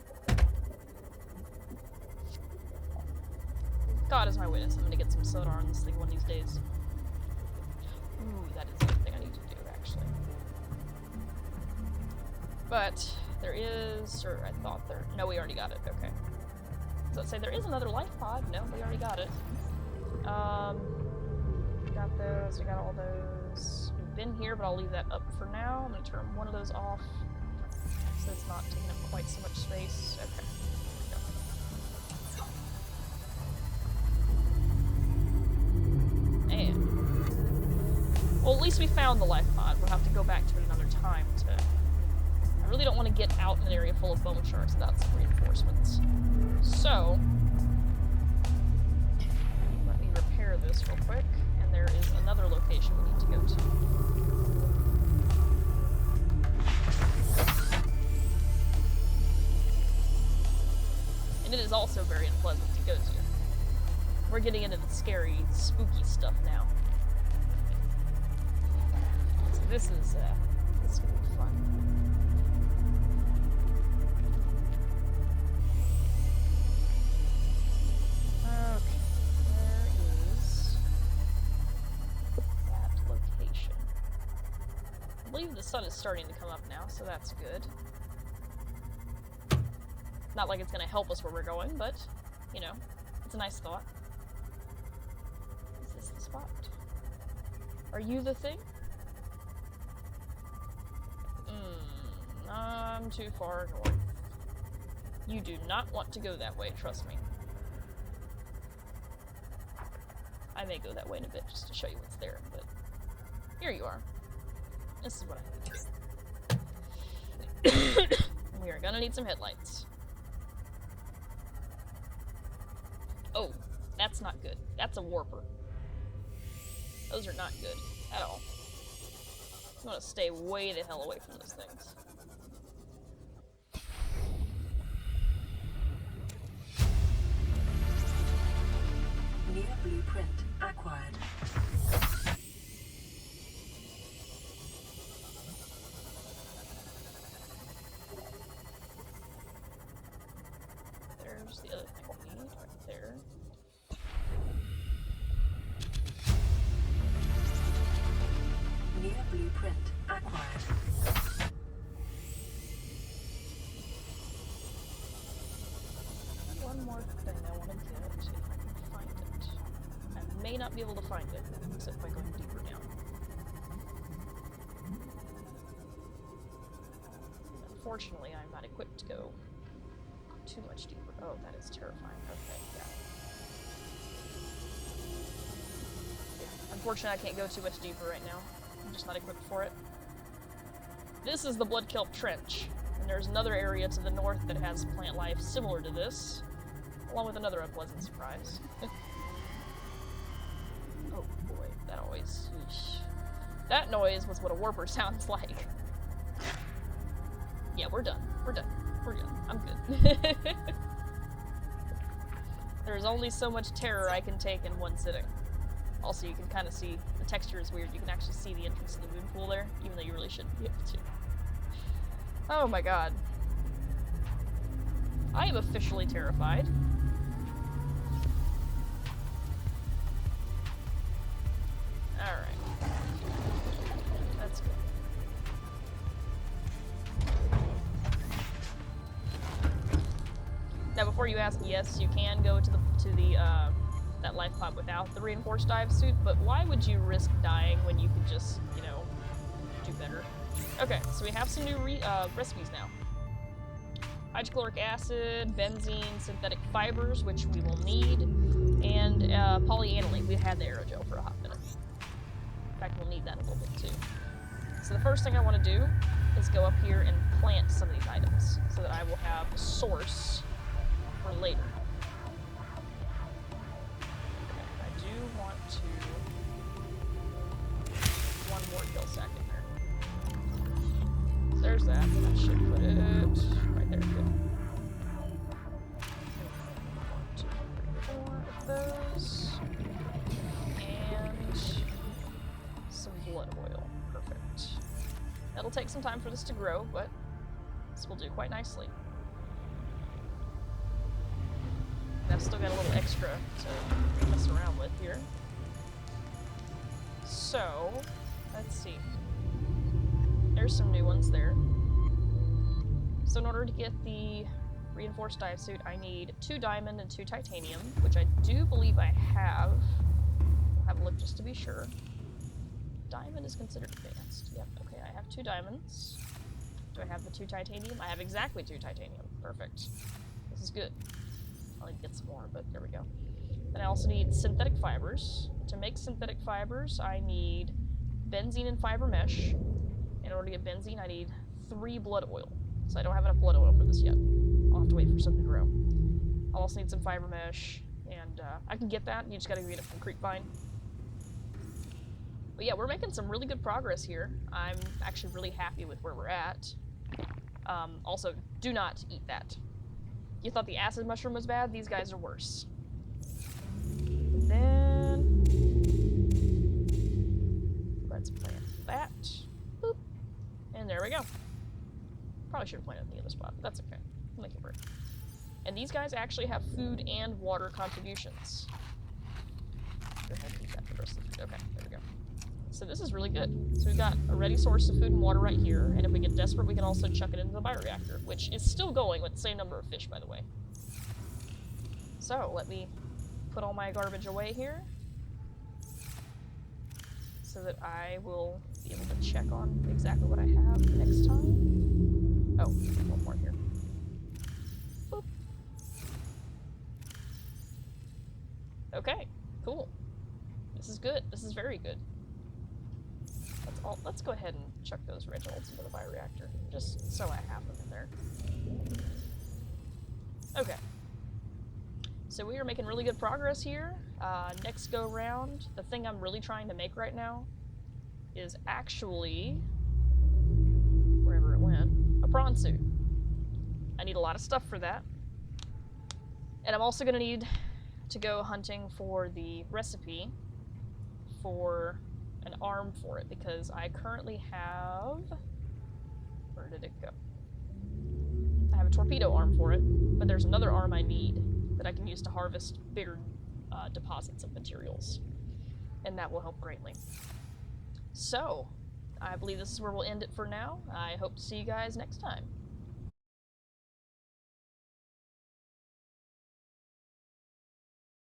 God is my witness, I'm gonna get some soda on this thing one of these days. Ooh, that is the thing I need to do, actually. But, there is... Or I thought there... No, we already got it, okay. So let's say there is another life pod. No, we already got it. Got those, we got all those. We've been here, but I'll leave that up for now. I'm gonna turn one of those off so it's not taking up quite so much space. Okay. Go. And well, at least we found the life pod. We'll have to go back to it another time to... I really don't want to get out in an area full of bone sharks without some reinforcements. So, let me repair this real quick, and there is another location we need to go to. And it is also very unpleasant to go to. We're getting into the scary, spooky stuff now. So this is gonna be fun. Okay, where is that location? I believe the sun is starting to come up now, so that's good. Not like it's going to help us where we're going, but, you know, It's a nice thought. Is this the spot? Are you the thing? I'm too far north. You do not want to go that way, trust me. I may go that way in a bit just to show you what's there, but here you are. This is what I need. We are gonna need some headlights. Oh, that's not good. That's a warper. Those are not good at all. You want to stay way the hell away from those things. New blueprint acquired. There's the other thing we need right there. New blueprint acquired. One more thing I want to get, if I can find it. I may not be able to find it, except by going deeper down. Unfortunately, I'm not equipped to go too much deeper. Oh, that is terrifying. Okay, yeah. Unfortunately, I can't go too much deeper right now. I'm just not equipped for it. This is the Blood Kelp Trench, and there's another area to the north that has plant life similar to this, along with another unpleasant surprise. Oh boy, that always... Eesh. That noise was what a warper sounds like. Yeah, we're done. We're done. We're done. I'm good. There's only so much terror I can take in one sitting. Also, you can kind of see, the texture is weird, you can actually see the entrance to the moon pool there, even though you really shouldn't be able to. Oh my god. I am officially terrified. Alright. That's good. Now, before you ask, yes, you can go to the that life pod without the reinforced dive suit, but why would you risk dying when you could just, you know, do better? Okay, so we have some new recipes now. Hydrochloric acid, benzene, synthetic fibers, which we will need, and polyaniline. We had the aerogel for a hot minute. In fact, we'll need that a little bit too. So the first thing I want to do is go up here and plant some of these items, so that I will have a source for later. One more kill sack in there. So there's that. That should put it right there. Good. 1, 2, 3, 4 of those. And some blood oil. Perfect. That'll take some time for this to grow, but this will do quite nicely. And I've still got a little extra to mess around with here. So, let's see. There's some new ones there. So in order to get the reinforced dive suit, I need 2 diamond and 2 titanium, which I do believe I have. I'll have a look just to be sure. Diamond is considered advanced. Yep, okay, I have 2 diamonds. Do I have the 2 titanium? I have exactly 2 titanium. Perfect. This is good. I'll need to get some more, but there we go. Then I also need synthetic fibers. To make synthetic fibers, I need benzene and fiber mesh. In order to get benzene, I need 3 blood oil. So I don't have enough blood oil for this yet. I'll have to wait for something to grow. I'll also need some fiber mesh, and I can get that. You just gotta get it from Creepvine. But yeah, we're making some really good progress here. I'm actually really happy with where we're at. Also, do not eat that. You thought the acid mushroom was bad? These guys are worse. Then let's plant that. Boop. And there we go. Probably should have planted it in the other spot, but that's okay. We'll make it work. And these guys actually have food and water contributions. Go ahead and eat that for the rest of the food. Okay, there we go. So this is really good. So we've got a ready source of food and water right here, and if we get desperate, we can also chuck it into the bioreactor, which is still going with the same number of fish, by the way. So let me put all my garbage away here so that I will be able to check on exactly what I have next time. Oh, one more here. Boop. Okay, cool. This is good. This is very good. Let's go ahead and chuck those Reginolds into the bioreactor, just so I have them in there. Okay. So we are making really good progress here. Next go round, the thing I'm really trying to make right now is actually, wherever it went, a prawn suit. I need a lot of stuff for that. And I'm also gonna need to go hunting for the recipe for an arm for it, because I currently have... Where did it go? I have a torpedo arm for it, but there's another arm I need that I can use to harvest bigger deposits of materials, and that will help greatly. So, I believe this is where we'll end it for now. I hope to see you guys next time.